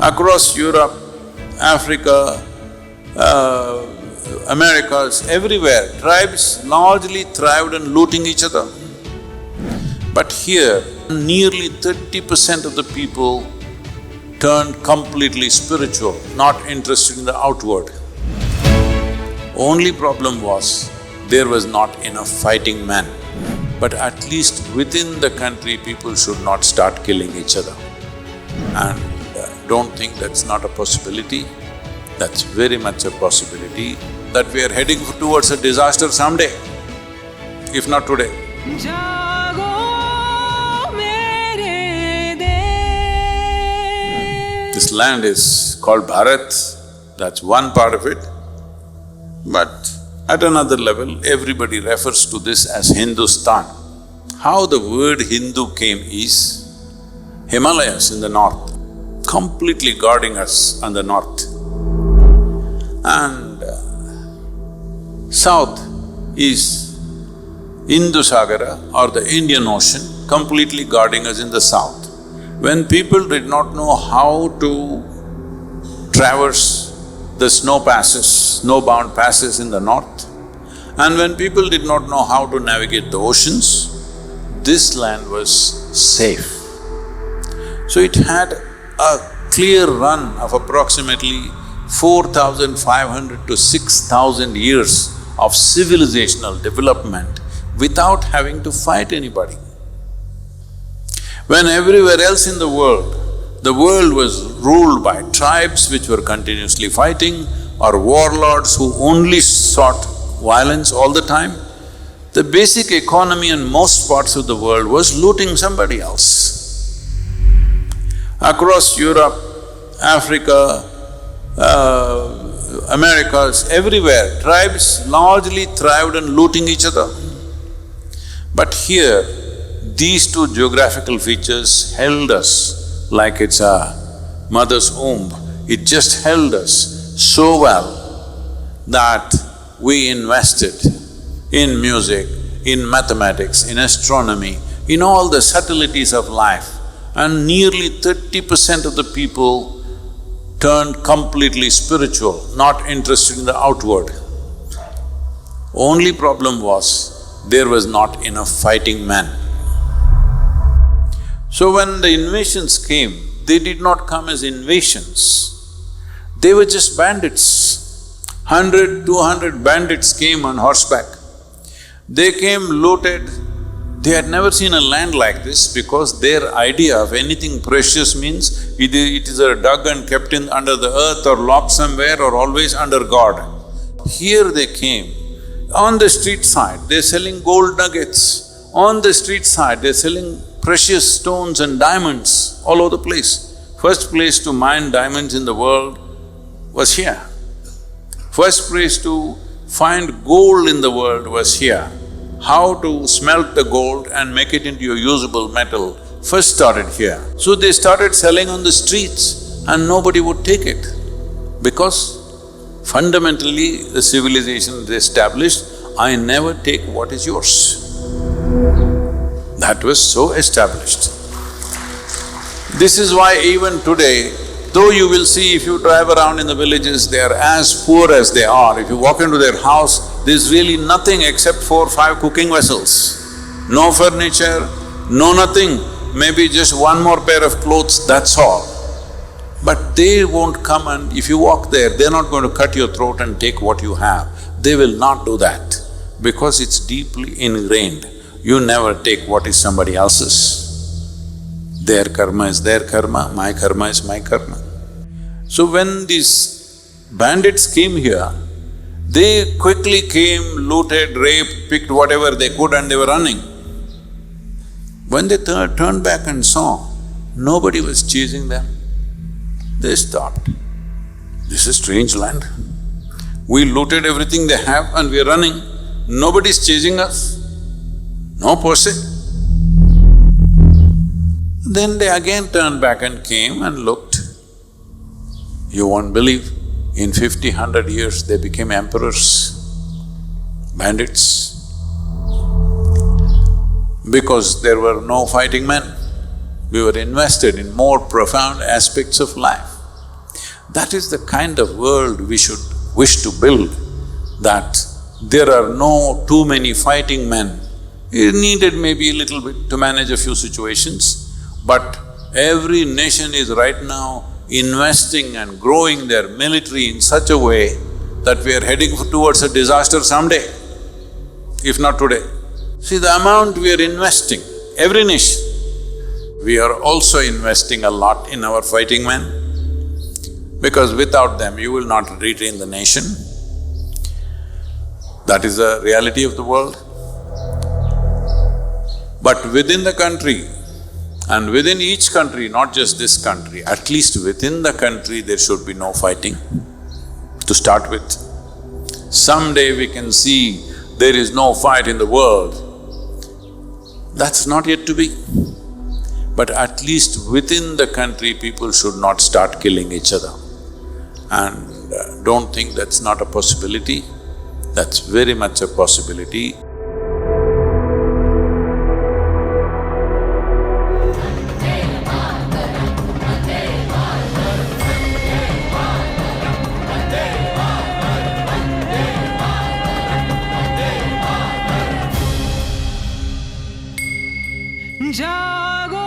Across Europe, Africa, Americas, everywhere, tribes largely thrived on looting each other. But here, nearly 30% of the people turned completely spiritual, not interested in the outward. Only problem was, there was not enough fighting men. But at least within the country, people should not start killing each other. And don't think that's not a possibility. That's very much a possibility that we are heading towards a disaster someday, if not today. This land is called Bharat, that's one part of it. But at another level, everybody refers to this as Hindustan. How the word Hindu came is Himalayas in the north, completely guarding us on the north. And south is Indusagara or the Indian Ocean, completely guarding us in the south. When people did not know how to traverse the snow-bound passes in the north, and when people did not know how to navigate the oceans, this land was safe. So it had a clear run of approximately 4,500 to 6,000 years of civilizational development without having to fight anybody. When everywhere else in the world was ruled by tribes which were continuously fighting or warlords who only sought violence all the time, the basic economy in most parts of the world was looting somebody else. Across Europe, Africa, Americas, everywhere, tribes largely thrived on looting each other. But here, these two geographical features held us like it's a mother's womb. It just held us so well that we invested in music, in mathematics, in astronomy, in all the subtleties of life, and nearly 30% of the people turned completely spiritual, not interested in the outward. Only problem was, there was not enough fighting men. So when the invasions came, they did not come as invasions, they were just bandits. 100, 200 bandits came on horseback. They came, looted. They had never seen a land like this because their idea of anything precious means it is dug and kept under the earth or locked somewhere or always under guard. Here they came. On the street side, they're selling gold nuggets. On the street side, they're selling precious stones and diamonds all over the place. First place to mine diamonds in the world was here. First place to find gold in the world was here. How to smelt the gold and make it into a usable metal first started here. So they started selling on the streets and nobody would take it because fundamentally the civilization is established, I never take what is yours. That was so established. This is why even today, though you will see if you drive around in the villages, they are as poor as they are. If you walk into their house, there's really nothing except 4 or 5 cooking vessels. No furniture, no nothing, maybe just one more pair of clothes, that's all. But they won't come and if you walk there, they're not going to cut your throat and take what you have. They will not do that because it's deeply ingrained. You never take what is somebody else's. Their karma is their karma, my karma is my karma. So when these bandits came here, they quickly came, looted, raped, picked whatever they could and they were running. When they turned back and saw nobody was chasing them, they stopped. This is strange land. We looted everything they have and we're running. Nobody's chasing us. No pursuit. Then they again turned back and came and looked. You won't believe, in 50, 100 years they became emperors, bandits. Because there were no fighting men, we were invested in more profound aspects of life. That is the kind of world we should wish to build, that there are no too many fighting men. It needed maybe a little bit to manage a few situations, but every nation is right now investing and growing their military in such a way that we are heading towards a disaster someday, if not today. See the amount we are investing, every nation. We are also investing a lot in our fighting men, because without them you will not retain the nation. That is the reality of the world. But within the country, and within each country, not just this country, at least within the country there should be no fighting to start with. Someday we can see there is no fight in the world. That's not yet to be. But at least within the country, people should not start killing each other. And don't think that's not a possibility. That's very much a possibility. जागो